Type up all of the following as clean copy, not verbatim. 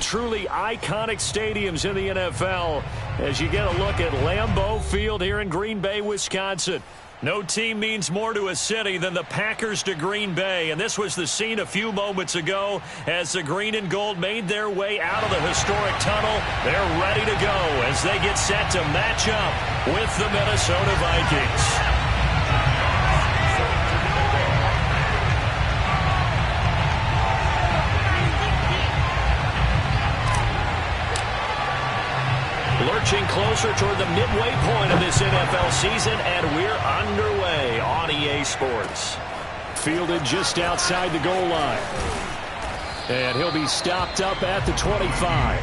truly iconic stadiums in the NFL as you get a look at Lambeau Field here in Green Bay, Wisconsin. No team means more to a city than the Packers to Green Bay, and this was the scene a few moments ago as the green and gold made their way out of the historic tunnel. They're ready to go as they get set to match up with the Minnesota Vikings. Lurching closer toward the midway point of this NFL season, and we're underway on EA Sports. Fielded just outside the goal line. And he'll be stopped up at the 25.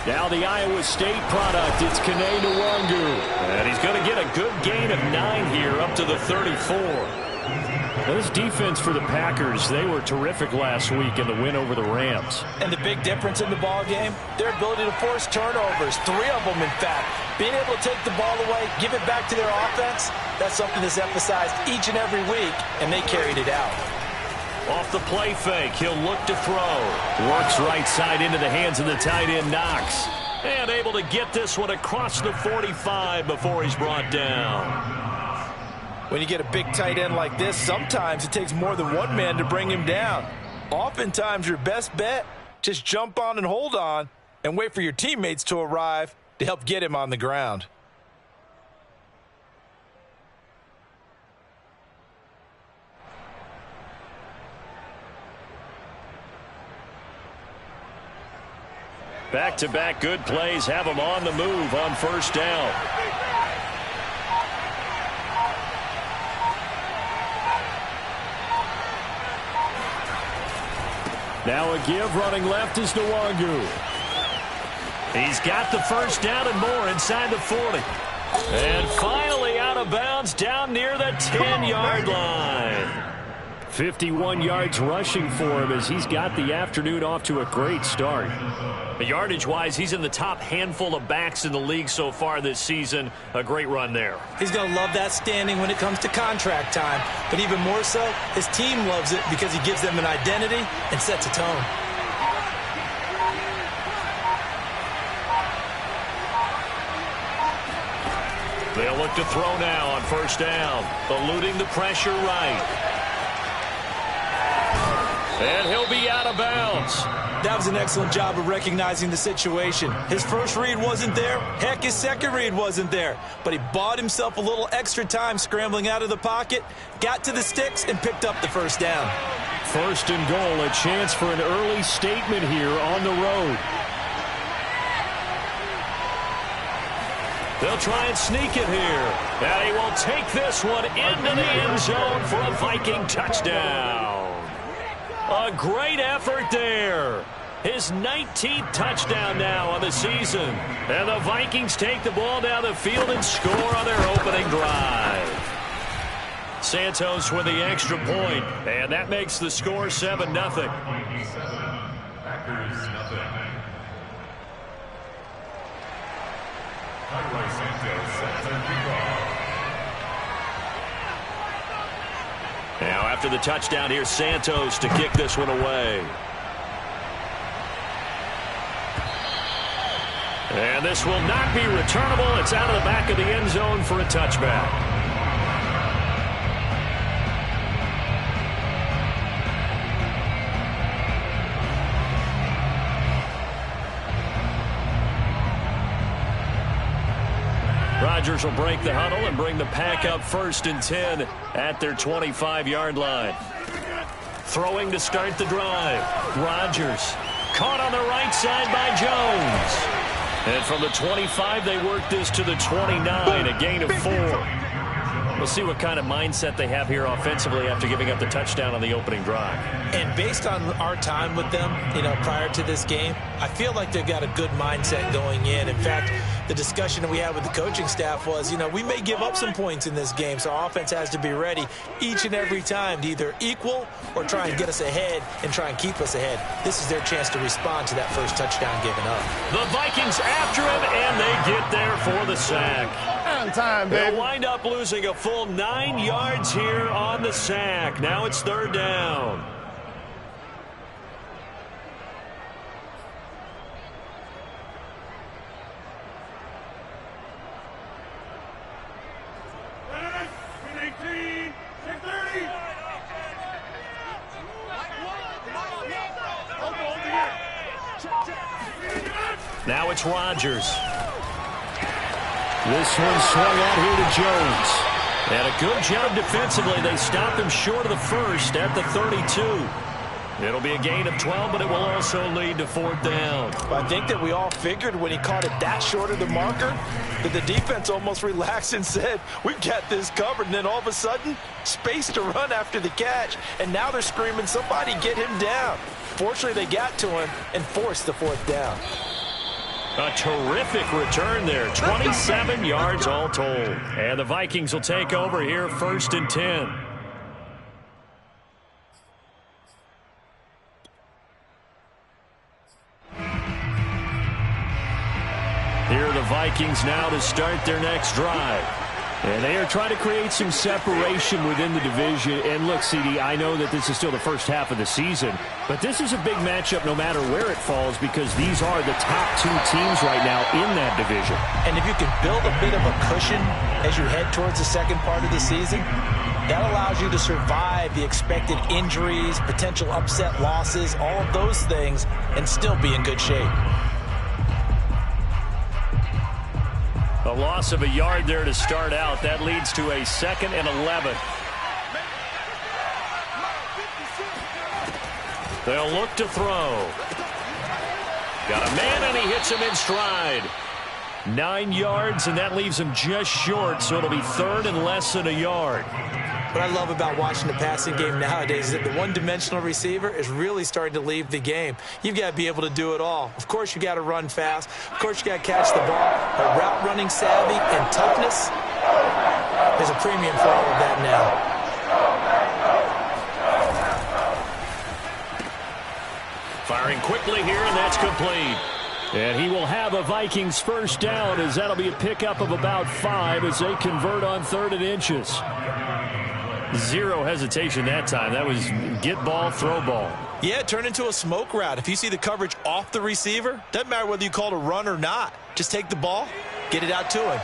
Now the Iowa State product, it's Kene Nwangu. And he's going to get a good gain of 9 here up to the 34. This defense for the Packers, they were terrific last week in the win over the Rams. And the big difference in the ball game, their ability to force turnovers, 3 of them in fact. Being able to take the ball away, give it back to their offense, that's something that's emphasized each and every week, and they carried it out. Off the play fake, he'll look to throw. Works right side into the hands of the tight end, Knox. And able to get this one across the 45 before he's brought down. When you get a big tight end like this, sometimes it takes more than one man to bring him down. Oftentimes your best bet, just jump on and hold on and wait for your teammates to arrive to help get him on the ground. Back-to-back good plays have him on the move on first down. Now a give running left is Nwangu. He's got the first down and more inside the 40. And finally out of bounds down near the 10-yard line. 51 yards rushing for him as he's got the afternoon off to a great start. Yardage-wise, he's in the top handful of backs in the league so far this season. A great run there. He's going to love that standing when it comes to contract time. But even more so, his team loves it because he gives them an identity and sets a tone. They'll look to throw now on first down. Eluding the pressure right. And he'll be out of bounds. That was an excellent job of recognizing the situation. His first read wasn't there. Heck, his second read wasn't there. But he bought himself a little extra time scrambling out of the pocket, got to the sticks, and picked up the first down. First and goal, a chance for an early statement here on the road. They'll try and sneak it here. And he will take this one into the end zone for a Viking touchdown. A great effort there. His 19th touchdown now on the season. And the Vikings take the ball down the field and score on their opening drive. Santos with the extra point, and that makes the score 7-0. Now after the touchdown, here's Santos to kick this one away. And this will not be returnable. It's out of the back of the end zone for a touchback. Rodgers will break the huddle and bring the Pack up 1st and 10 at their 25-yard line. Throwing to start the drive. Rodgers caught on the right side by Jones. And from the 25, they work this to the 29, a gain of 4. We'll see what kind of mindset they have here offensively after giving up the touchdown on the opening drive. And based on our time with them, prior to this game, I feel like they've got a good mindset going in. In fact, the discussion that we had with the coaching staff was, we may give up some points in this game, so our offense has to be ready each and every time to either equal or try and get us ahead and try and keep us ahead. This is their chance to respond to that first touchdown given up. The Vikings after him, and they get there for the sack. Time, baby. They'll wind up losing a full 9 yards here on the sack. Now it's 3rd down. Now it's Rodgers. This one swung out here to Jones. And a good job defensively. They stop him short of the first at the 32. It'll be a gain of 12, but it will also lead to 4th down. I think that we all figured when he caught it that short of the marker that the defense almost relaxed and said, we've got this covered. And then all of a sudden, space to run after the catch. And now they're screaming, somebody get him down. Fortunately, they got to him and forced the 4th down. A terrific return there. 27 yards all told. And the Vikings will take over here 1st and 10. Here are the Vikings now to start their next drive. And they are trying to create some separation within the division. And look, CD, I know that this is still the first half of the season, but this is a big matchup no matter where it falls because these are the top 2 teams right now in that division. And if you can build a bit of a cushion as you head towards the second part of the season, that allows you to survive the expected injuries, potential upset losses, all of those things, and still be in good shape. A loss of a yard there to start out. That leads to a 2nd and 11. They'll look to throw. Got a man, and he hits him in stride. 9 yards, and that leaves him just short, so it'll be 3rd and less than a yard. What I love about watching the passing game nowadays is that the one-dimensional receiver is really starting to leave the game. You've got to be able to do it all. Of course, you got to run fast. Of course, you got to catch the ball. But route running savvy and toughness, there's a premium for all of that now. Firing quickly here, and that's complete. And he will have a Vikings 1st down as that'll be a pickup of about 5 as they convert on 3rd and inches. Zero hesitation that time. That was get ball, throw ball. Yeah, it turned into a smoke route. If you see the coverage off the receiver, doesn't matter whether you call it a run or not. Just take the ball, get it out to him.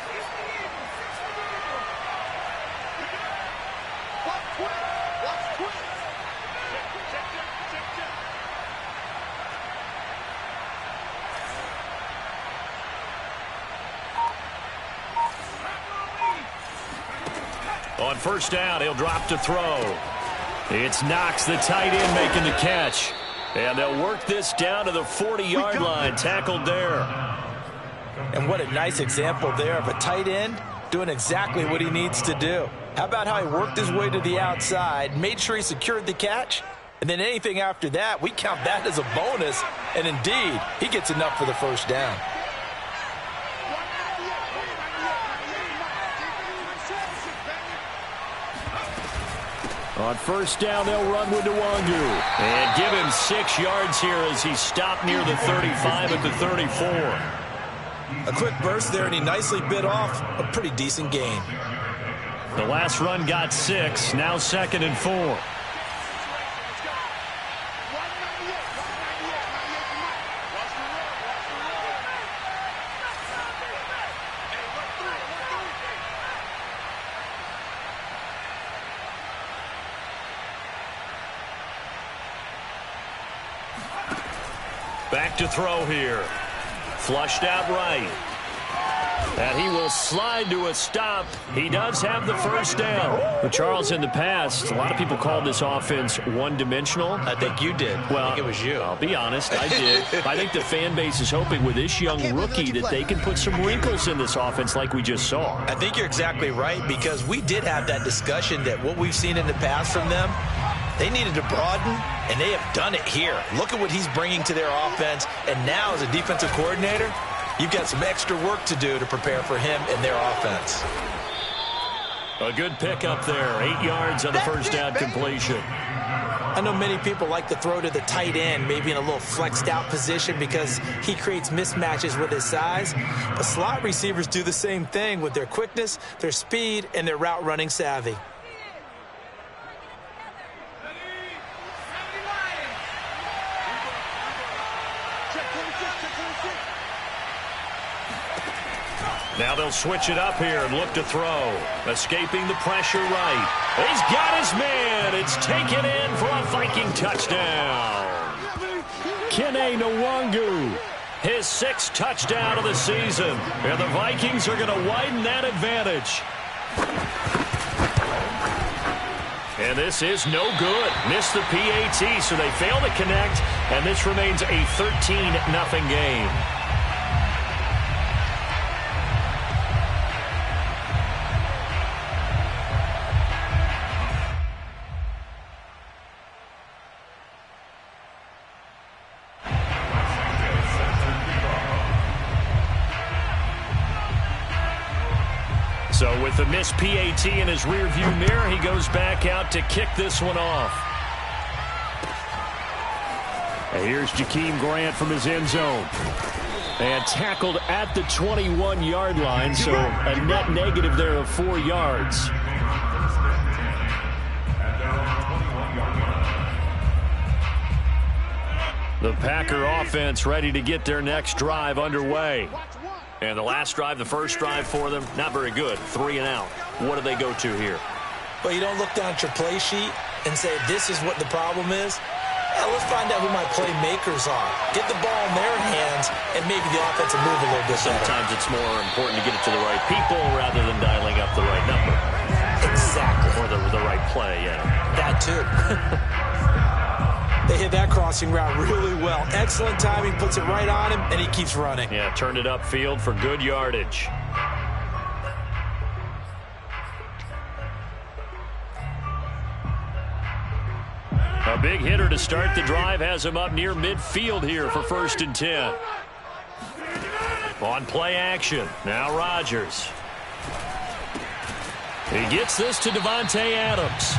On 1st down, he'll drop to throw. It's Knox, the tight end, making the catch. And they'll work this down to the 40-yard line, tackled there. And what a nice example there of a tight end doing exactly what he needs to do. How about how he worked his way to the outside, made sure he secured the catch, and then anything after that, we count that as a bonus. And indeed, he gets enough for the 1st down. On 1st down, they'll run with Nwangu. And give him 6 yards here as he stopped near the 35 at the 34. A quick burst there, and he nicely bit off a pretty decent gain. The last run got 6, now 2nd and 4. Back to throw here. Flushed out right. And he will slide to a stop. He does have the first down. But Charles, in the past, a lot of people called this offense one-dimensional. I think you did. Well, I think it was you. I'll be honest, I did. I think the fan base is hoping with this young rookie that they can put some wrinkles in this offense like we just saw. I think you're exactly right, because we did have that discussion that what we've seen in the past from them, they needed to broaden, and they have done it here. Look at what he's bringing to their offense, and now as a defensive coordinator, you've got some extra work to do to prepare for him and their offense. A good pickup there. 8 yards on the first down completion. I know many people like to throw to the tight end, maybe in a little flexed out position because he creates mismatches with his size. But slot receivers do the same thing with their quickness, their speed, and their route running savvy. Now they'll switch it up here and look to throw. Escaping the pressure right. He's got his man. It's taken in for a Viking touchdown. Kene Nwangu, his 6th touchdown of the season. And the Vikings are going to widen that advantage. And this is no good. Missed the PAT, so they fail to connect. And this remains a 13-0 game. So with the missed PAT in his rearview mirror, he goes back out to kick this one off. And here's Jakeem Grant from his end zone. And tackled at the 21-yard line, so a net negative there of 4 yards. The Packer offense ready to get their next drive underway. And the last drive, the first drive for them, not very good. 3 and out. What do they go to here? Well, you don't look down at your play sheet and say, this is what the problem is. Yeah, let's find out who my playmakers are. Get the ball in their hands, and maybe the offense will move a little bit better. Sometimes it's more important to get it to the right people rather than dialing up the right number. Exactly. Or the right play, yeah. That too. They hit that crossing route really well. Excellent timing, puts it right on him, and he keeps running. Yeah, turned it upfield for good yardage. A big hitter to start the drive has him up near midfield here for 1st and 10. On play action, now Rodgers. He gets this to Davante Adams.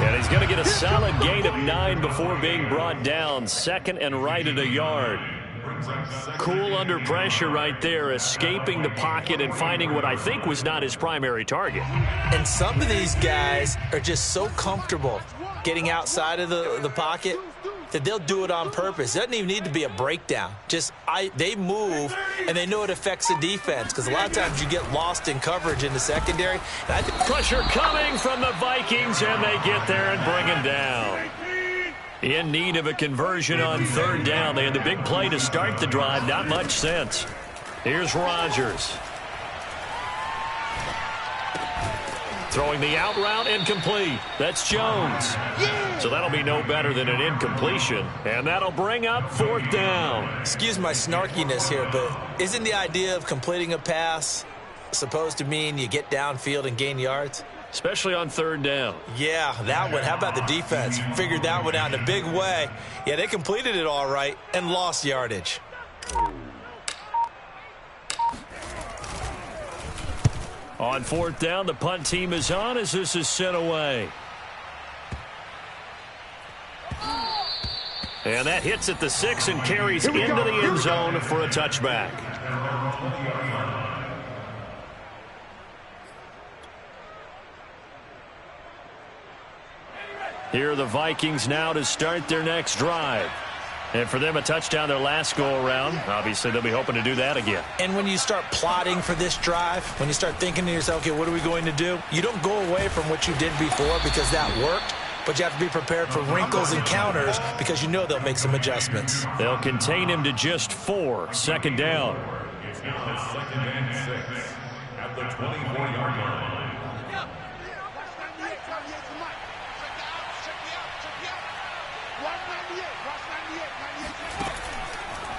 And he's going to get a solid gain of 9 before being brought down. 2nd and right at a yard. Cool under pressure right there, escaping the pocket and finding what I think was not his primary target. And some of these guys are just so comfortable getting outside of the pocket that they'll do it on purpose. It doesn't even need to be a breakdown. They move, and they know it affects the defense, because a lot of times you get lost in coverage in the secondary. Pressure coming from the Vikings, and they get there and bring him down. In need of a conversion on 3rd down. They had the big play to start the drive. Not much sense. Here's Rodgers. Throwing the out route, incomplete. That's Jones. So that'll be no better than an incompletion. And that'll bring up 4th down. Excuse my snarkiness here, but isn't the idea of completing a pass supposed to mean you get downfield and gain yards? Especially on 3rd down. Yeah, that one. How about the defense? Figured that one out in a big way. Yeah, they completed it all right and lost yardage. On 4th down, the punt team is on as this is sent away. And that hits at the 6 and carries into the end zone for a touchback. Here are the Vikings now to start their next drive. And for them, a touchdown their last go-around. Obviously, they'll be hoping to do that again. And when you start plotting for this drive, when you start thinking to yourself, okay, what are we going to do? You don't go away from what you did before because that worked, but you have to be prepared for wrinkles and counters because you know they'll make some adjustments. They'll contain him to just 4. 2nd down. Now 2nd and 6 at the 24-yard line.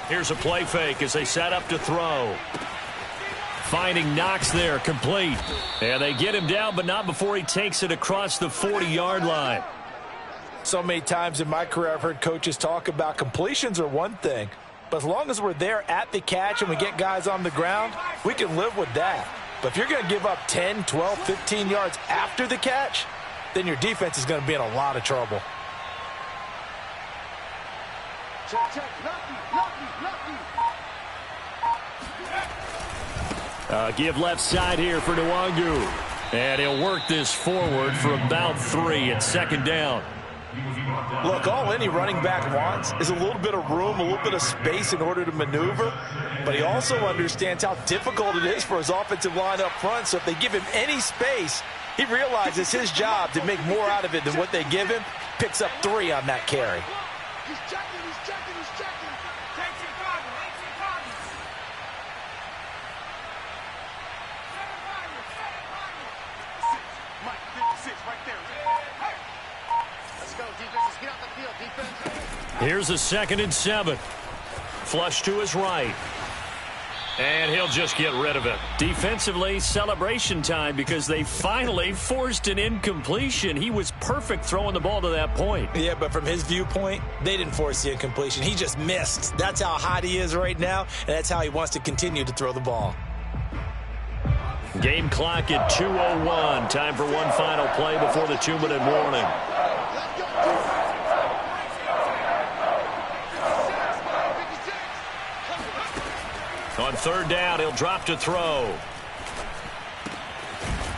Here's a play fake as they set up to throw. Finding Knox there, complete. And they get him down, but not before he takes it across the 40-yard line. So many times in my career I've heard coaches talk about completions are one thing, but as long as we're there at the catch and we get guys on the ground, we can live with that. But if you're going to give up 10, 12, 15 yards after the catch, then your defense is going to be in a lot of trouble. Give left side here for Nwangu. And he'll work this forward for about 3 at 2nd down. Look, all any running back wants is a little bit of room, a little bit of space in order to maneuver. But he also understands how difficult it is for his offensive line up front. So if they give him any space, he realizes his job to make more out of it than what they give him. Picks up 3 on that carry. He's checking, he's checking, he's checking. Takes it, Mike, 56 right there. Hey. Let's go, defense. Let's get out the field, defense. Here's a 2nd and 7. Flush to his right. And he'll just get rid of it. Defensively, celebration time because they finally forced an incompletion. He was perfect throwing the ball to that point. Yeah, but from his viewpoint, they didn't force the incompletion. He just missed. That's how hot he is right now, and that's how he wants to continue to throw the ball. Game clock at 2:01. Time for one final play before the 2-minute warning. On 3rd down, he'll drop to throw.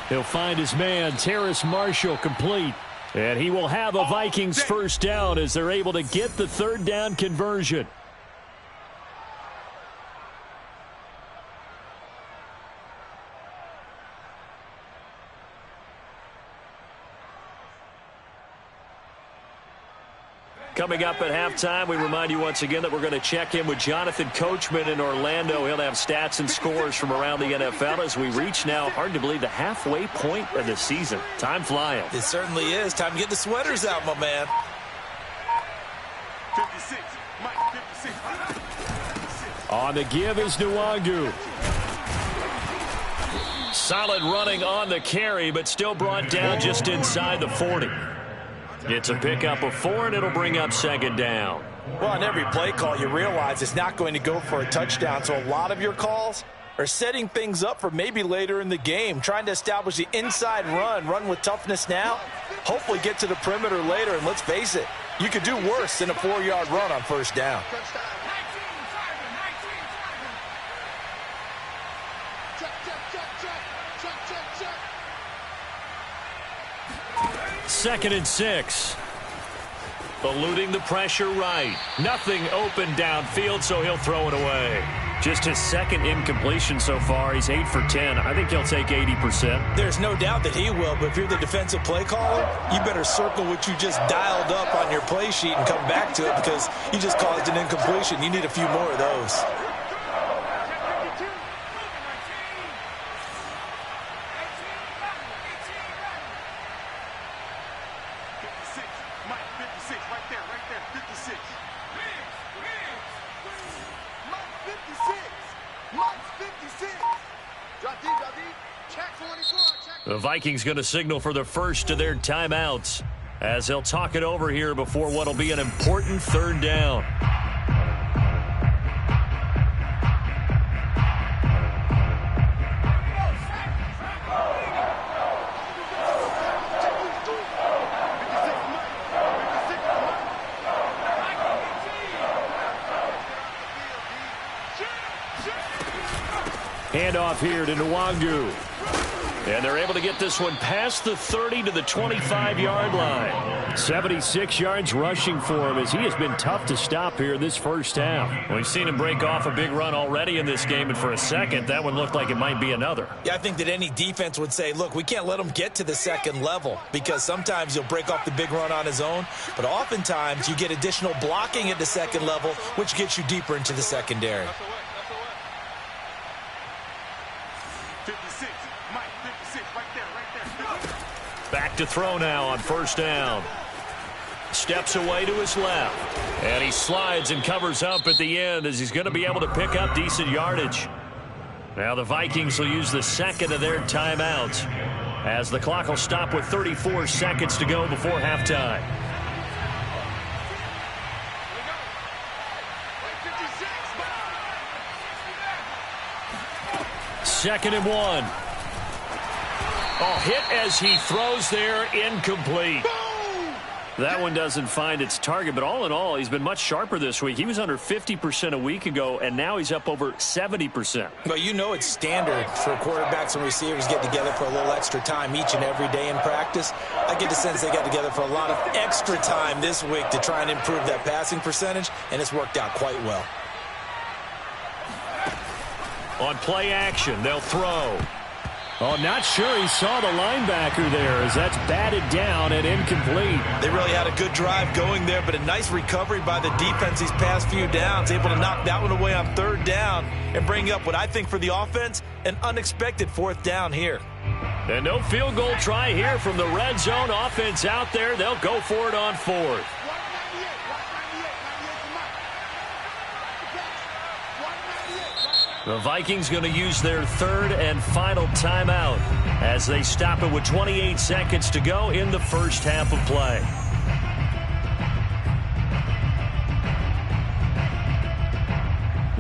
He'll find his man, Terrace Marshall, complete. And he will have a Vikings 1st down as they're able to get the 3rd down conversion. Coming up at halftime, we remind you once again that we're going to check in with Jonathan Coachman in Orlando. He'll have stats and scores from around the NFL as we reach now, hard to believe, the halfway point of the season. Time flying. It certainly is. Time to get the sweaters out, my man. 56. Mike, 56. On the give is Nwangu. Solid running on the carry, but still brought down just inside the 40. It's a pickup of 4, and it'll bring up 2nd down. Well, on every play call, you realize it's not going to go for a touchdown. So a lot of your calls are setting things up for maybe later in the game, trying to establish the inside run with toughness now, hopefully get to the perimeter later. And let's face it, you could do worse than a 4-yard run on 1st down. Second and 6. Eluding the pressure right. Nothing open downfield, so he'll throw it away. Just his 2nd incompletion so far. He's 8 for 10. I think he'll take 80%. There's no doubt that he will, but if you're the defensive play caller, you better circle what you just dialed up on your play sheet and come back to it because you just caused an incompletion. You need a few more of those. The Vikings going to signal for the first of their timeouts as they'll talk it over here before what will be an important 3rd down. Handoff here to Nwangu. And they're able to get this one past the 30 to the 25-yard line. 76 yards rushing for him as he has been tough to stop here this 1st half. We've seen him break off a big run already in this game, and for a second, that one looked like it might be another. Yeah, I think that any defense would say, look, we can't let him get to the 2nd level because sometimes he'll break off the big run on his own, but oftentimes you get additional blocking at the 2nd level, which gets you deeper into the secondary. Back to throw now on first down. Steps away to his left. And he slides and covers up at the end as he's going to be able to pick up decent yardage. Now the Vikings will use the second of their timeouts as the clock will stop with 34 seconds to go before halftime. Second and 1. Oh, hit as he throws there, incomplete. That one doesn't find its target, but all in all, he's been much sharper this week. He was under 50% a week ago, and now he's up over 70%. Well, you know it's standard for quarterbacks and receivers get together for a little extra time each and every day in practice. I get the sense they got together for a lot of extra time this week to try and improve that passing percentage, and it's worked out quite well. On play action, they'll throw. Oh, not sure he saw the linebacker there as that's batted down and incomplete. They really had a good drive going there, but a nice recovery by the defense these past few downs, able to knock that one away on third down and bring up what I think for the offense, an unexpected fourth down here. And no field goal try here from the red zone offense out there. They'll go for it on fourth. The Vikings going to use their third and final timeout as they stop it with 28 seconds to go in the first half of play.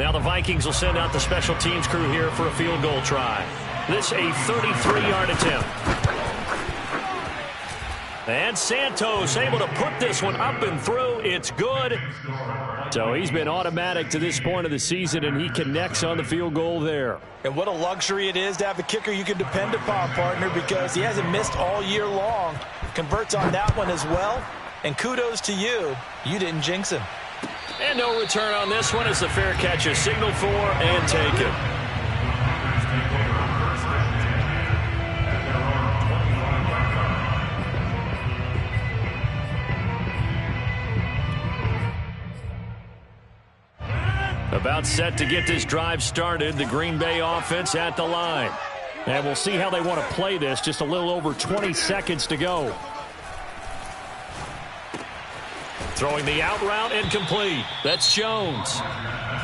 Now the Vikings will send out the special teams crew here for a field goal try. This a 33-yard attempt. And Santos able to put this one up and through. It's good. So he's been automatic to this point of the season, and he connects on the field goal there. And what a luxury it is to have a kicker you can depend upon, partner, because he hasn't missed all year long. Converts on that one as well. And kudos to you. You didn't jinx him. And no return on this one as the fair catch is signaled for and taken. About set to get this drive started, the Green Bay offense at the line. And we'll see how they want to play this. Just a little over 20 seconds to go. Throwing the out route incomplete. That's Jones.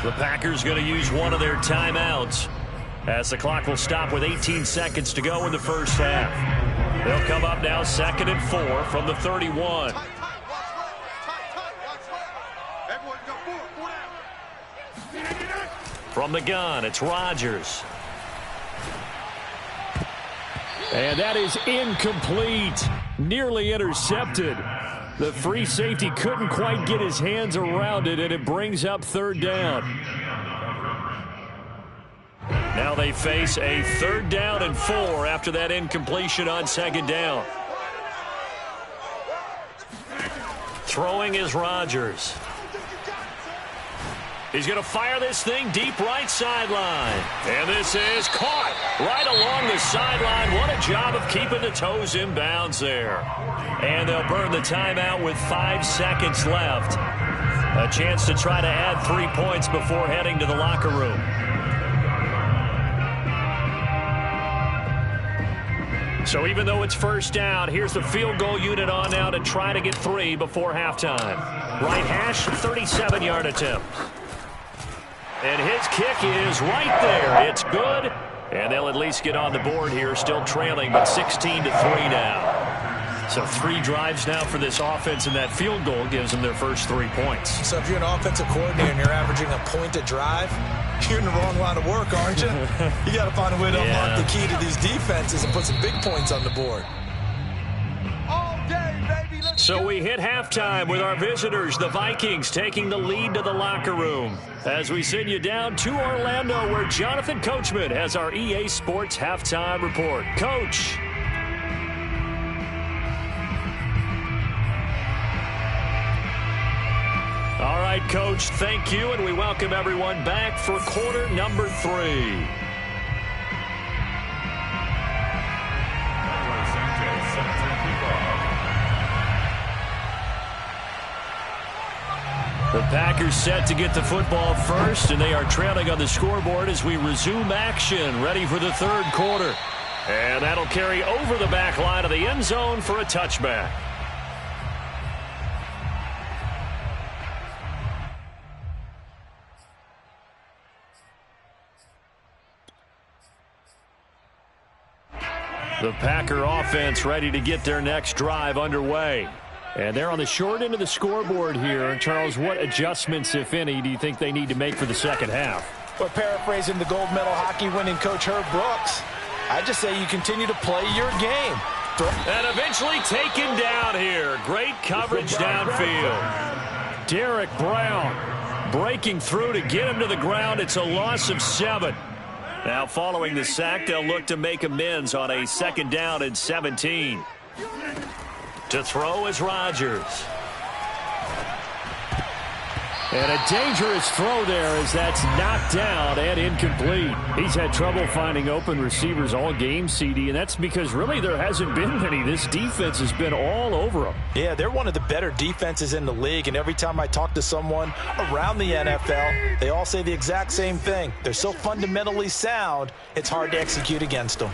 The Packers going to use one of their timeouts as the clock will stop with 18 seconds to go in the first half. They'll come up now 2nd and 4 from the 31. From the gun, it's Rodgers. And that is incomplete. Nearly intercepted. The free safety couldn't quite get his hands around it, and it brings up third down. Now they face a 3rd down and 4 after that incompletion on 2nd down. Throwing is Rodgers. He's going to fire this thing deep right sideline. And this is caught right along the sideline. What a job of keeping the toes in bounds there. And they'll burn the timeout with 5 seconds left. A chance to try to add 3 points before heading to the locker room. So even though it's first down, here's the field goal unit on now to try to get 3 before halftime. Right hash, 37-yard attempt. And his kick is right there. It's good. And they'll at least get on the board here, still trailing, but 16-3 now. So 3 drives now for this offense, and that field goal gives them their first 3 points. So if you're an offensive coordinator and you're averaging a point a drive, you're in the wrong line of work, aren't you? You got to find a way to unlock the key to these defenses and put some big points on the board. So we hit halftime with our visitors, the Vikings, taking the lead to the locker room. As we send you down to Orlando, where Jonathan Coachman has our EA Sports Halftime Report. Coach. All right, Coach, thank you, and we welcome everyone back for quarter number 3. The Packers set to get the football first, and they are trailing on the scoreboard as we resume action, ready for the 3rd quarter. And that'll carry over the back line of the end zone for a touchback. The Packer offense ready to get their next drive underway. And they're on the short end of the scoreboard here. Charles, what adjustments, if any, do you think they need to make for the second half? Well, paraphrasing the gold medal hockey winning coach Herb Brooks, I just say you continue to play your game. And eventually taken down here. Great coverage downfield. Derek Brown breaking through to get him to the ground. It's a loss of 7. Now following the sack, they'll look to make amends on a 2nd down and 17. To throw is Rodgers. And a dangerous throw there as that's knocked down and incomplete. He's had trouble finding open receivers all game, CD, and that's because really there hasn't been many. This defense has been all over them. Yeah, they're one of the better defenses in the league, and every time I talk to someone around the NFL, they all say the exact same thing. They're so fundamentally sound, it's hard to execute against them.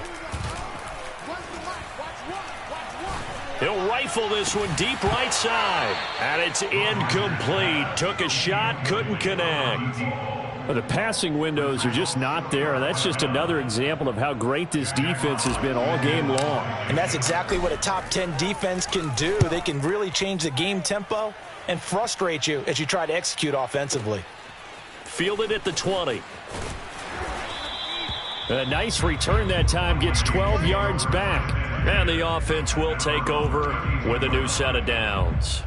He'll rifle this one deep right side. And it's incomplete. Took a shot, couldn't connect. Well, the passing windows are just not there. And that's just another example of how great this defense has been all game long. And that's exactly what a top 10 defense can do. They can really change the game tempo and frustrate you as you try to execute offensively. Fielded at the 20. A nice return that time, gets 12 yards back. And the offense will take over with a new set of downs.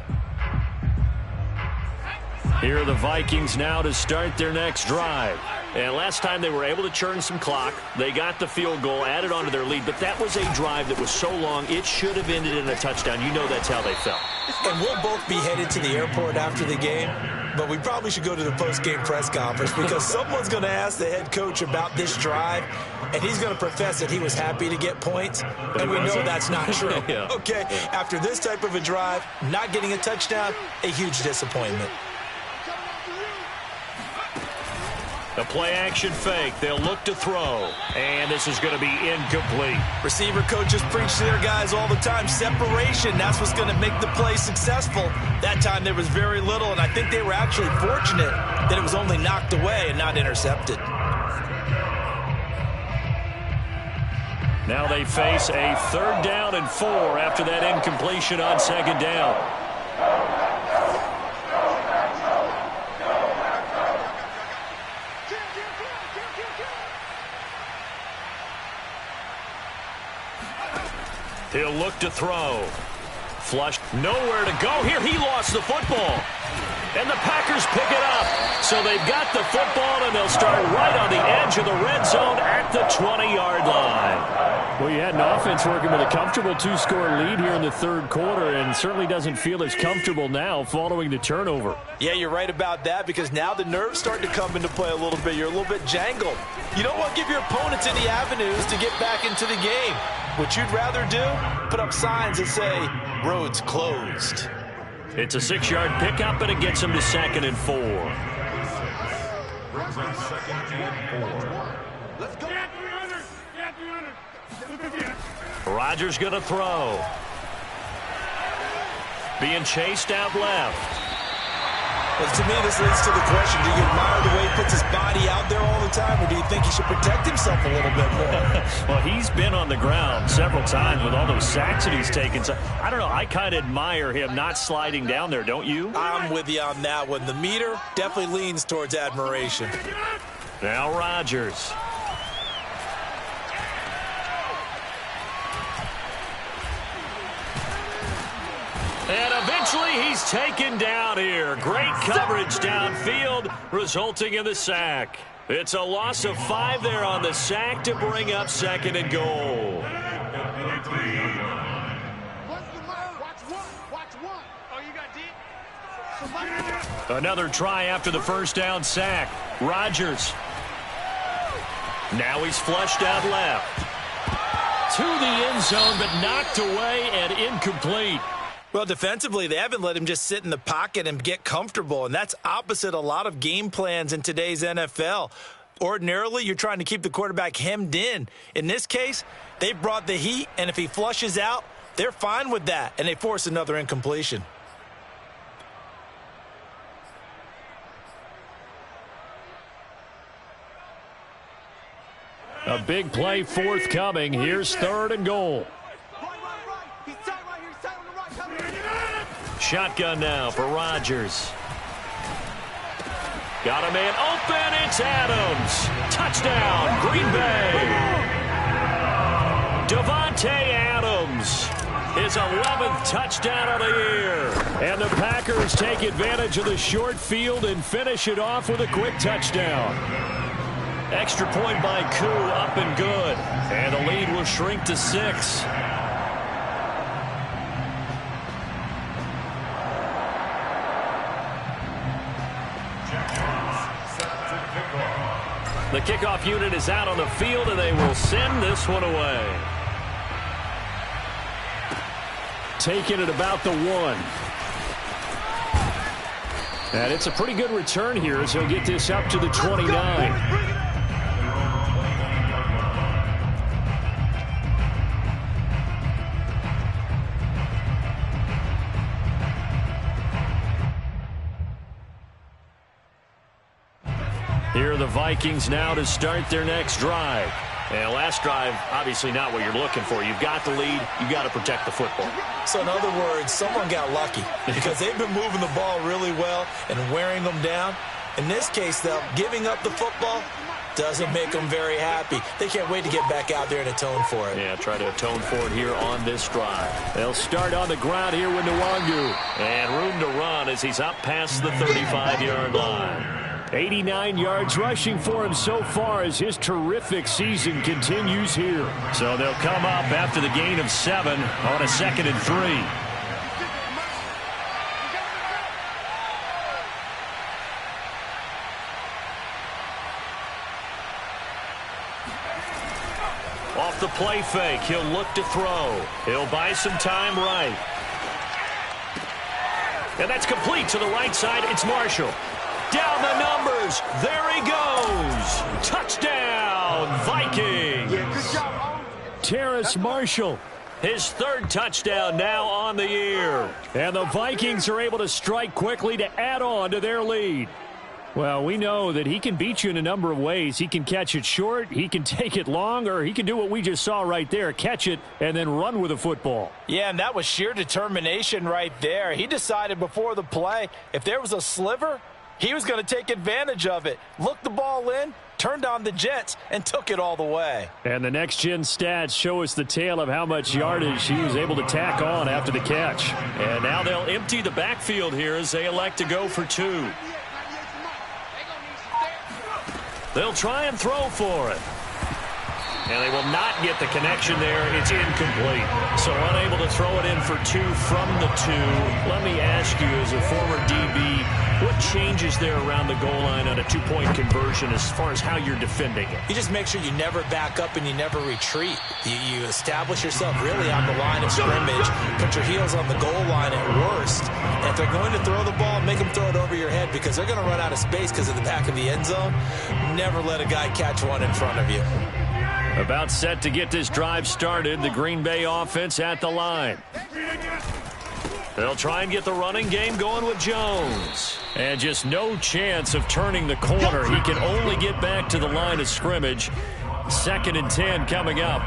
Here are the Vikings now to start their next drive. And last time they were able to churn some clock. They got the field goal, added on to their lead. But that was a drive that was so long, it should have ended in a touchdown. You know that's how they felt. And we'll both be headed to the airport after the game. But we probably should go to the post-game press conference because someone's going to ask the head coach about this drive, and he's going to profess that he was happy to get points, and we know that's not true. Yeah. Okay, after this type of a drive, not getting a touchdown, a huge disappointment. The play-action fake. They'll look to throw. And this is going to be incomplete. Receiver coaches preach to their guys all the time. Separation, that's what's going to make the play successful. That time there was very little, and I think they were actually fortunate that it was only knocked away and not intercepted. Now they face a 3rd down and 4 after that incompletion on 2nd down. He'll look to throw. Flush, nowhere to go here. He lost the football. And the Packers pick it up. So they've got the football, and they'll start right on the edge of the red zone at the 20-yard line. Well, you had an offense working with a comfortable 2-score lead here in the 3rd quarter, and certainly doesn't feel as comfortable now following the turnover. Yeah, you're right about that, because now the nerves start to come into play a little bit. You're a little bit jangled. You don't want to give your opponents any avenues to get back into the game. What you'd rather do, put up signs that say, roads closed. It's a 6-yard pickup, and it gets him to 2nd and 4. Brings up 2nd and 4. Let's go. Rodgers going to throw. Being chased out left. Well, to me, this leads to the question, do you admire the way he puts his body out there all the time, or do you think he should protect himself a little bit more? Well, he's been on the ground several times with all those sacks that he's taken. So, I don't know. I kind of admire him not sliding down there, don't you? I'm with you on that one. The meter definitely leans towards admiration. Now Rodgers. And eventually he's taken down here. Great coverage downfield, resulting in the sack. It's a loss of 5 there on the sack to bring up 2nd and goal. Another try after the 1st down sack. Rodgers. Now he's flushed out left. To the end zone, but knocked away and incomplete. Well, defensively, they haven't let him just sit in the pocket and get comfortable, and that's opposite a lot of game plans in today's NFL. Ordinarily, you're trying to keep the quarterback hemmed in. In this case, they brought the heat, and if he flushes out, they're fine with that, and they force another incompletion. A big play forthcoming. Here's 3rd and goal. Shotgun now for Rodgers. Got a man open. It's Adams. Touchdown, Green Bay. Davante Adams. His 11th touchdown of the year. And the Packers take advantage of the short field and finish it off with a quick touchdown. Extra point by Koo, up and good. And the lead will shrink to 6. The kickoff unit is out on the field, and they will send this one away. Taking it about the 1. And it's a pretty good return here as he'll get this up to the 29. Here are the Vikings now to start their next drive. And last drive, obviously not what you're looking for. You've got the lead. You've got to protect the football. So in other words, someone got lucky because they've been moving the ball really well and wearing them down. In this case, though, giving up the football doesn't make them very happy. They can't wait to get back out there and atone for it. Yeah, try to atone for it here on this drive. They'll start on the ground here with Nwangu. And room to run as he's up past the 35-yard line. 89 yards rushing for him so far as his terrific season continues here. So they'll come up after the gain of 7 on a 2nd and 3. Off the play fake, he'll look to throw. He'll buy some time right. And that's complete to the right side. It's Marshall. Down the numbers. There he goes. Touchdown, Vikings. Yeah, good job. Terrace Marshall. His 3rd touchdown now on the year. And the Vikings are able to strike quickly to add on to their lead. Well, we know that he can beat you in a number of ways. He can catch it short, he can take it long, or he can do what we just saw right there, catch it and then run with the football. Yeah, and that was sheer determination right there. He decided before the play, if there was a sliver, he was going to take advantage of it. Looked the ball in, turned on the jets, and took it all the way. And the next-gen stats show us the tale of how much yardage he was able to tack on after the catch. And now they'll empty the backfield here as they elect to go for 2. They'll try and throw for it. And they will not get the connection there. It's incomplete. So unable to throw it in for 2 from the 2. Let me ask you, as a former DB, what changes there around the goal line on a 2-point conversion as far as how you're defending it? You just make sure you never back up and you never retreat. You establish yourself really on the line of scrimmage, put your heels on the goal line at worst. And if they're going to throw the ball, make them throw it over your head because they're going to run out of space because of the back of the end zone. Never let a guy catch one in front of you. About set to get this drive started, the Green Bay offense at the line. They'll try and get the running game going with Jones. And just no chance of turning the corner. He can only get back to the line of scrimmage. 2nd and 10 coming up.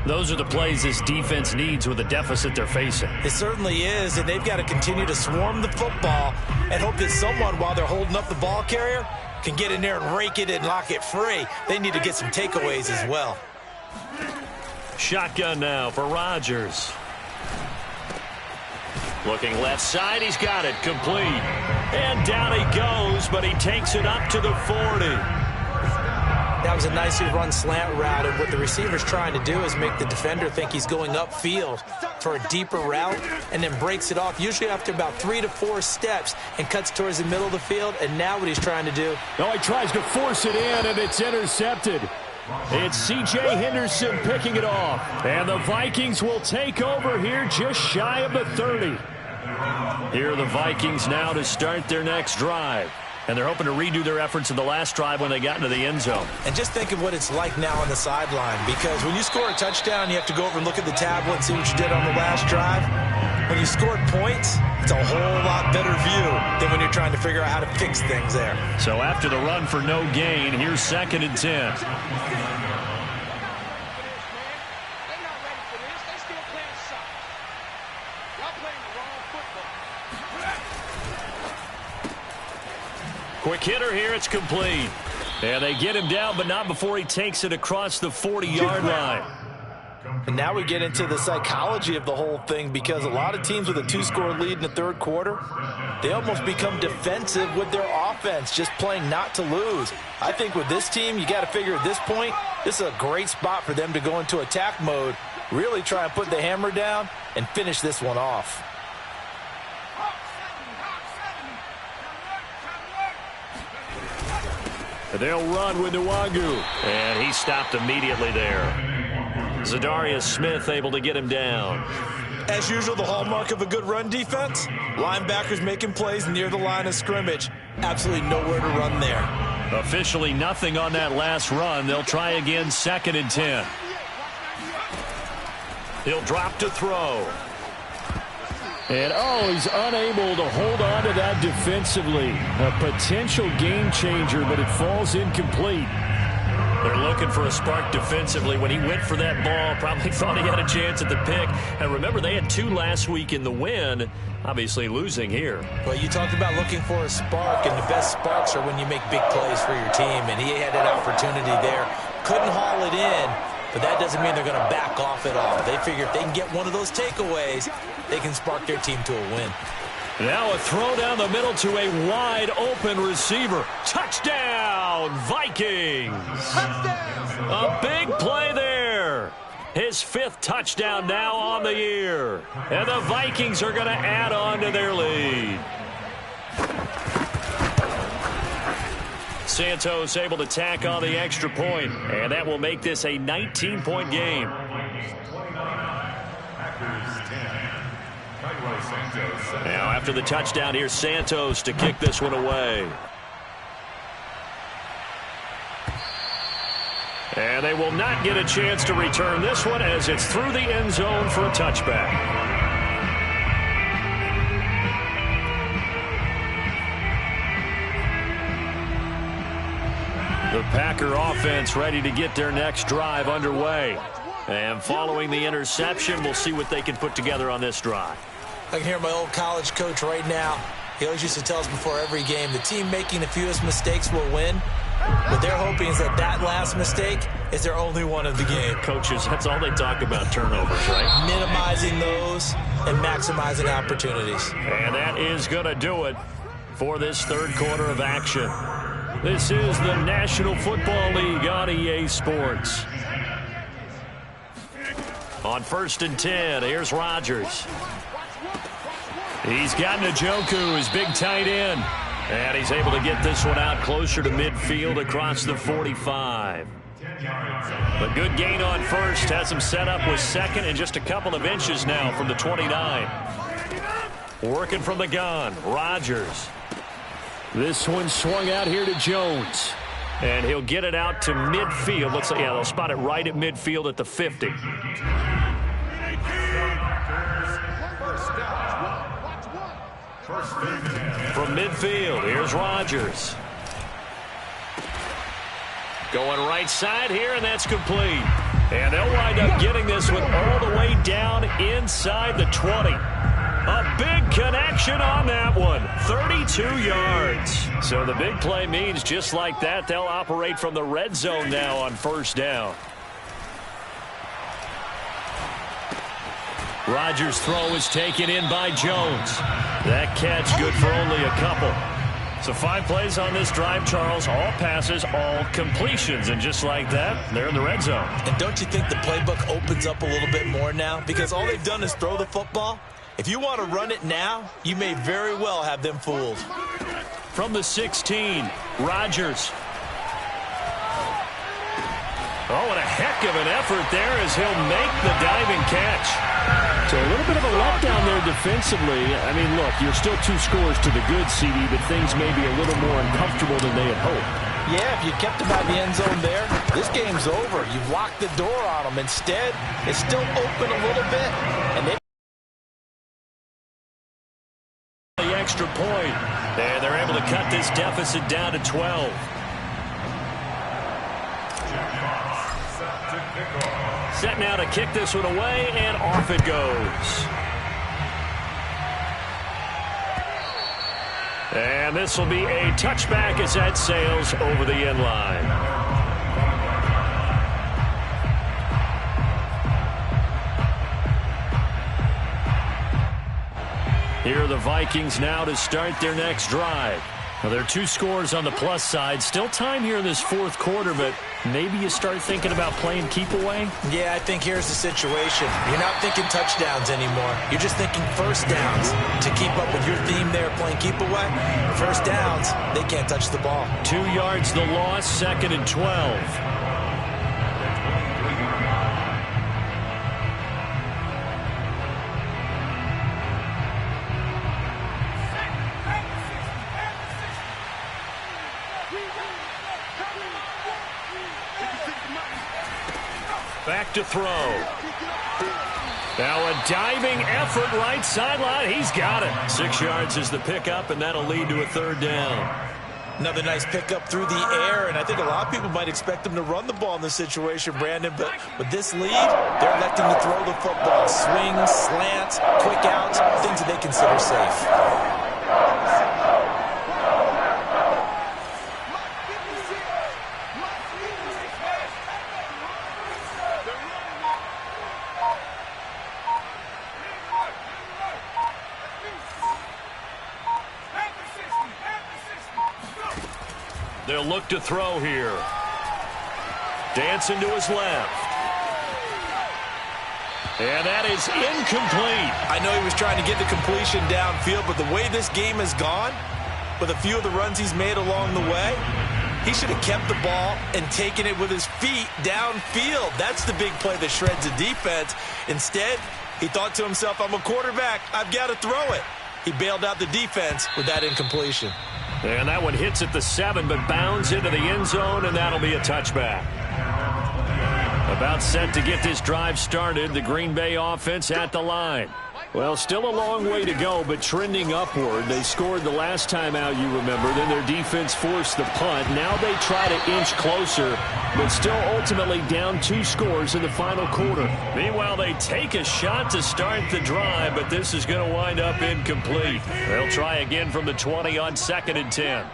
Those are the plays this defense needs with the deficit they're facing. It certainly is, and they've got to continue to swarm the football and hope that someone, while they're holding up the ball carrier, can get in there and rake it and lock it free. They need to get some takeaways as well. Shotgun now for Rodgers. Looking left side, he's got it complete. And down he goes, but he takes it up to the 40. That was a nicely run slant route, and what the receiver's trying to do is make the defender think he's going upfield for a deeper route and then breaks it off, usually after about 3 to 4 steps, and cuts towards the middle of the field. And now what he's trying to do. Oh, he tries to force it in, and it's intercepted. It's C.J. Henderson picking it off. And the Vikings will take over here just shy of the 30. Here are the Vikings now to start their next drive. And they're hoping to redo their efforts in the last drive when they got into the end zone. And just think of what it's like now on the sideline, because when you score a touchdown, you have to go over and look at the tablet and see what you did on the last drive. When you scored points, it's a whole lot better view than when you're trying to figure out how to fix things there. So after the run for no gain, here's 2nd and 10. Quick hitter here, it's complete. And they get him down, but not before he takes it across the 40-yard line. And now we get into the psychology of the whole thing, because a lot of teams with a 2-score lead in the third quarter, they almost become defensive with their offense, just playing not to lose. I think with this team, you got to figure at this point, this is a great spot for them to go into attack mode, really try and put the hammer down and finish this one off. They'll run with Nwangu. And he stopped immediately there. Zadarius Smith able to get him down. As usual, the hallmark of a good run defense, linebackers making plays near the line of scrimmage. Absolutely nowhere to run there. Officially nothing on that last run. They'll try again, 2nd and 10. He'll drop to throw. And, he's unable to hold on to that defensively. A potential game changer, but it falls incomplete. They're looking for a spark defensively. When he went for that ball, probably thought he had a chance at the pick. And remember, they had 2 last week in the win, obviously losing here. Well, you talked about looking for a spark, and the best sparks are when you make big plays for your team, and he had an opportunity there. Couldn't haul it in, but that doesn't mean they're going to back off at all. They figure if they can get one of those takeaways, they can spark their team to a win. Now a throw down the middle to a wide-open receiver. Touchdown, Vikings! Touchdown! A big play there. His 5th touchdown now on the year. And the Vikings are going to add on to their lead. Santos able to tack on the extra point, and that will make this a 19-point game. Now after the touchdown, here's Santos to kick this one away. And they will not get a chance to return this one as it's through the end zone for a touchback. The Packer offense ready to get their next drive underway. And following the interception, we'll see what they can put together on this drive. I can hear my old college coach right now. He always used to tell us before every game, the team making the fewest mistakes will win. What they're hoping is that that last mistake is their only one of the game. Coaches, that's all they talk about, turnovers, right? Minimizing those and maximizing opportunities. And that is going to do it for this third quarter of action. This is the National Football League on EA Sports. On 1st and 10, here's Rodgers. He's got Njoku, his big tight end. And he's able to get this one out closer to midfield across the 45. A good gain on first. Has him set up with 2nd and just a couple of inches now from the 29. Working from the gun, Rodgers. This one swung out here to Jones. And he'll get it out to midfield. Let's say, yeah, they'll spot it right at midfield at the 50. From midfield, here's Rodgers. Going right side here, and that's complete. And they'll wind up getting this one all the way down inside the 20. A big connection on that one. 32 yards. So the big play means just like that, they'll operate from the red zone now on 1st down. Rodgers' throw is taken in by Jones. That catch good for only a couple. So 5 plays on this drive, Charles. All passes, all completions. And just like that, they're in the red zone. And don't you think the playbook opens up a little bit more now? Because all they've done is throw the football. If you want to run it now, you may very well have them fooled. From the 16, Rodgers. Oh, and a heck of an effort there as he'll make the diving catch. So a little bit of a letdown there defensively, I mean, look, you're still 2 scores to the good, CD, but things may be a little more uncomfortable than they had hoped. Yeah, if you kept them out of the end zone there, this game's over. You've locked the door on them. Instead, it's still open a little bit, and they the extra point. And they're able to cut this deficit down to 12. Set now to kick this one away, and off it goes. And this will be a touchback as that sails over the end line. Here are the Vikings now to start their next drive. Well, there are 2 scores on the plus side. Still time here in this 4th quarter, but maybe you start thinking about playing keep away? Yeah, I think here's the situation. You're not thinking touchdowns anymore. You're just thinking first downs. To keep up with your theme there, playing keep away, first downs, they can't touch the ball. 2 yards the loss, 2nd and 12. Back to throw. Now a diving effort right sideline. He's got it. 6 yards is the pickup, and that'll lead to a 3rd down. Another nice pickup through the air, and I think a lot of people might expect them to run the ball in this situation, Brandon, but with this lead, they're electing to throw the football. Swings, slants, quick outs, things that they consider safe. They'll look to throw here. Dancing to his left. And that is incomplete. I know he was trying to get the completion downfield, but the way this game has gone, with a few of the runs he's made along the way, he should have kept the ball and taken it with his feet downfield. That's the big play that shreds the defense. Instead, he thought to himself, I'm a quarterback, I've got to throw it. He bailed out the defense with that incompletion. And that one hits at the 7, but bounds into the end zone, and that'll be a touchback. About set to get this drive started, the Green Bay offense at the line. Well, still a long way to go, but trending upward. They scored the last time out, you remember. Then their defense forced the punt. Now they try to inch closer, but still ultimately down 2 scores in the final quarter. Meanwhile, they take a shot to start the drive, but this is going to wind up incomplete. They'll try again from the 20 on 2nd and 10.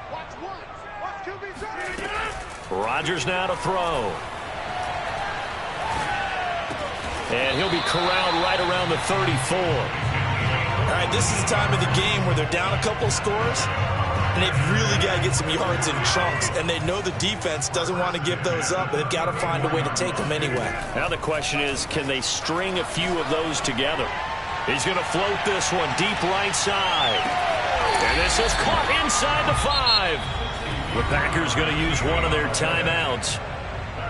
Rodgers now to throw. And he'll be corralled right around the 34. All right, this is the time of the game where they're down a couple scores, and they've really got to get some yards in chunks, and they know the defense doesn't want to give those up, but they've got to find a way to take them anyway. Now the question is, can they string a few of those together? He's going to float this one deep right side. And this is caught inside the 5. The Packers going to use one of their timeouts.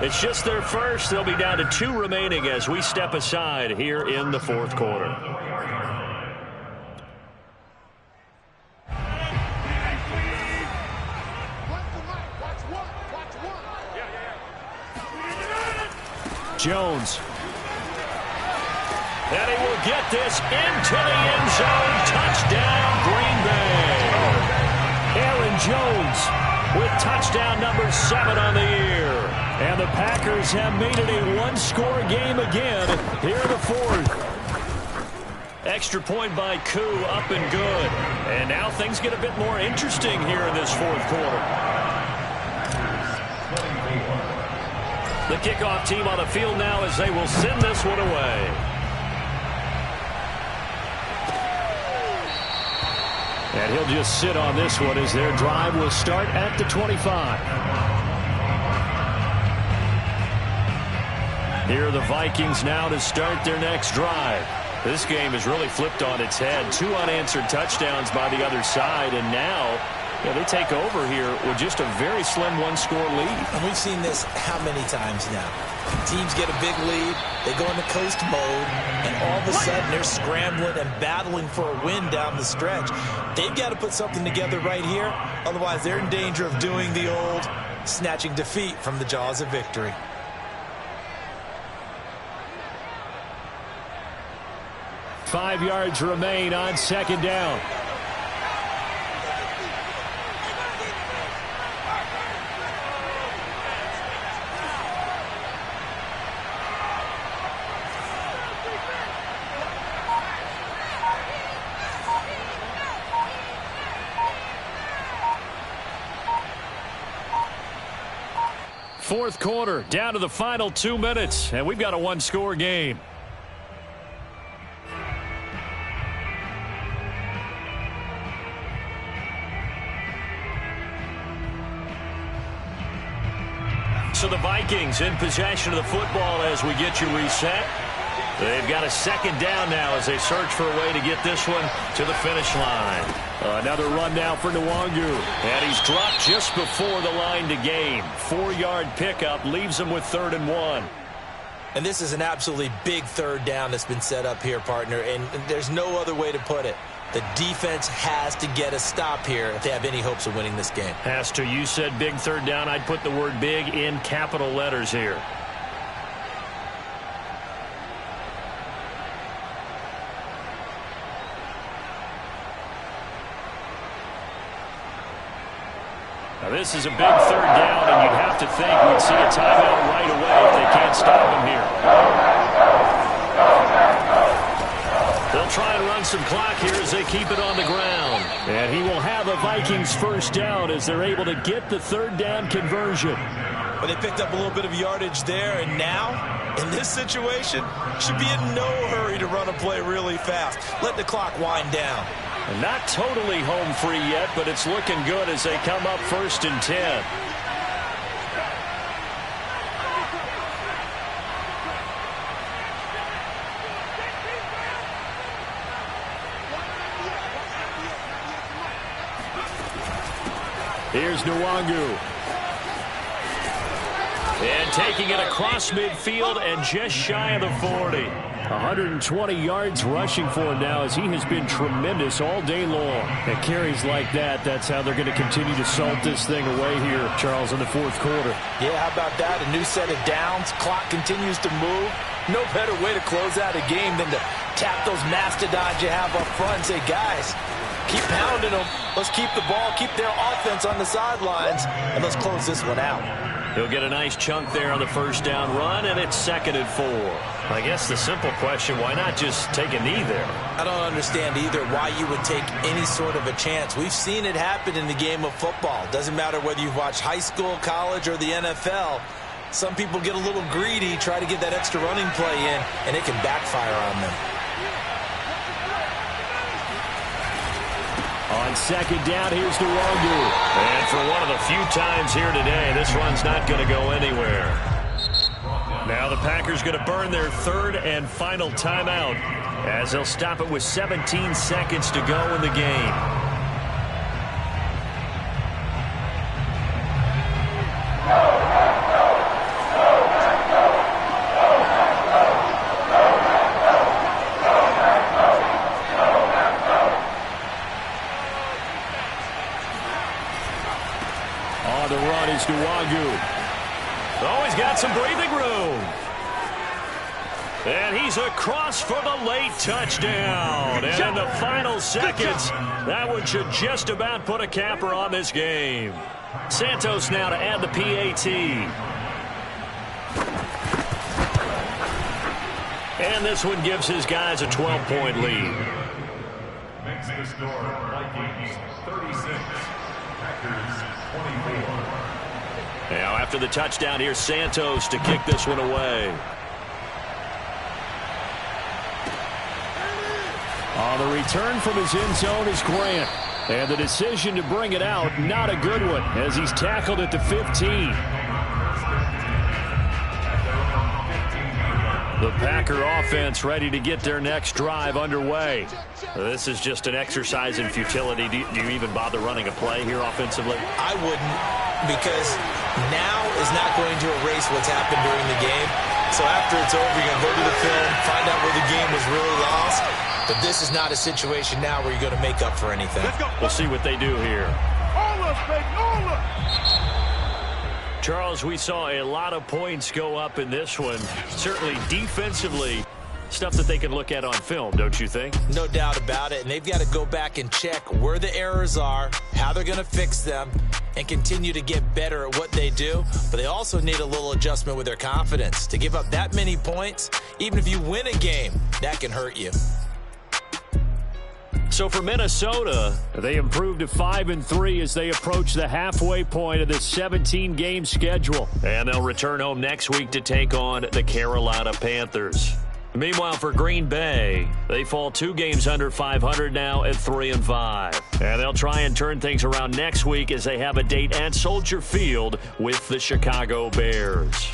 It's just their first. They'll be down to 2 remaining as we step aside here in the 4th quarter. Jones. And he will get this into the end zone. Touchdown, Green Bay. Aaron Jones with touchdown number 7 on the year. And the Packers have made it a 1-score game again here in the 4th. Extra point by Koo, up and good. And now things get a bit more interesting here in this 4th quarter. The kickoff team on the field now as they will send this one away. And he'll just sit on this one as their drive will start at the 25. Here are the Vikings now to start their next drive. This game has really flipped on its head. 2 unanswered touchdowns by the other side, and now Yeah, they take over here with just a very slim one-score lead. And we've seen this how many times now? Teams get a big lead, they go into coast mode, and all of a sudden they're scrambling and battling for a win down the stretch. They've got to put something together right here, otherwise they're in danger of doing the old snatching defeat from the jaws of victory. Five yards remain on second down. Fourth quarter, down to the final 2 minutes, and we've got a one-score game. So the Vikings in possession of the football as we get you reset. They've got a second down now as they search for a way to get this one to the finish line. Another run now for Nwangu. And he's dropped just before the line to gain. 4-yard pickup leaves him with 3rd and 1. And this is an absolutely big third down that's been set up here, partner, and there's no other way to put it. The defense has to get a stop here if they have any hopes of winning this game. Has to. You said big third down. I'd put the word big in capital letters here. Now this is a big third down, and you'd have to think we'd see a timeout right away if they can't stop him here. They'll try and run some clock here as they keep it on the ground. And he will have a Vikings first down as they're able to get the third down conversion. Well, they picked up a little bit of yardage there, and now, in this situation, should be in no hurry to run a play really fast. Let the clock wind down. And not totally home free yet, but it's looking good as they come up 1st and 10. Here's Nwangu. And taking it across midfield and just shy of the 40. 120 yards rushing for him now as he has been tremendous all day long. And carries like that, that's how they're going to continue to salt this thing away here, Charles, in the fourth quarter. Yeah, how about that? A new set of downs. Clock continues to move. No better way to close out a game than to tap those mastodons you have up front and say, guys, keep pounding them. Let's keep the ball, keep their offense on the sidelines, and let's close this one out. He'll get a nice chunk there on the first down run, and it's 2nd and 4. I guess the simple question, why not just take a knee there? I don't understand either why you would take any sort of a chance. We've seen it happen in the game of football. Doesn't matter whether you've watched high school, college, or the NFL. Some people get a little greedy, try to get that extra running play in, and it can backfire on them. On second down, here's Nwangu. And for one of the few times here today, this run's not going to go anywhere. Now the Packers going to burn their 3rd and final timeout as they'll stop it with 17 seconds to go in the game. On the run is Nwangu. Oh, he's got some breathing room. And he's across for the late touchdown. And in the final seconds, that one should just about put a capper on this game. Santos now to add the PAT. And this one gives his guys a 12-point lead. Makes the score Vikings 36, Packers 24. Now after the touchdown, here's Santos to kick this one away. On the return from his end zone is Grant. And the decision to bring it out, not a good one, as he's tackled at the 15. The Packer offense ready to get their next drive underway. This is just an exercise in futility. Do you even bother running a play here offensively? I wouldn't, because now is not going to erase what's happened during the game. So after it's over, you're going to go to the film, find out where the game was really lost. But this is not a situation now where you're going to make up for anything. We'll see what they do here. All us, baby, all us. Charles, we saw a lot of points go up in this one. Certainly defensively, stuff that they can look at on film, don't you think? No doubt about it. And they've got to go back and check where the errors are, how they're going to fix them, and continue to get better at what they do. But they also need a little adjustment with their confidence. To give up that many points, even if you win a game, that can hurt you. So for Minnesota, they improved to 5-3 as they approach the halfway point of this 17-game schedule. And they'll return home next week to take on the Carolina Panthers. Meanwhile, for Green Bay, they fall 2 games under 500 now at 3-5. And they'll try and turn things around next week as they have a date at Soldier Field with the Chicago Bears.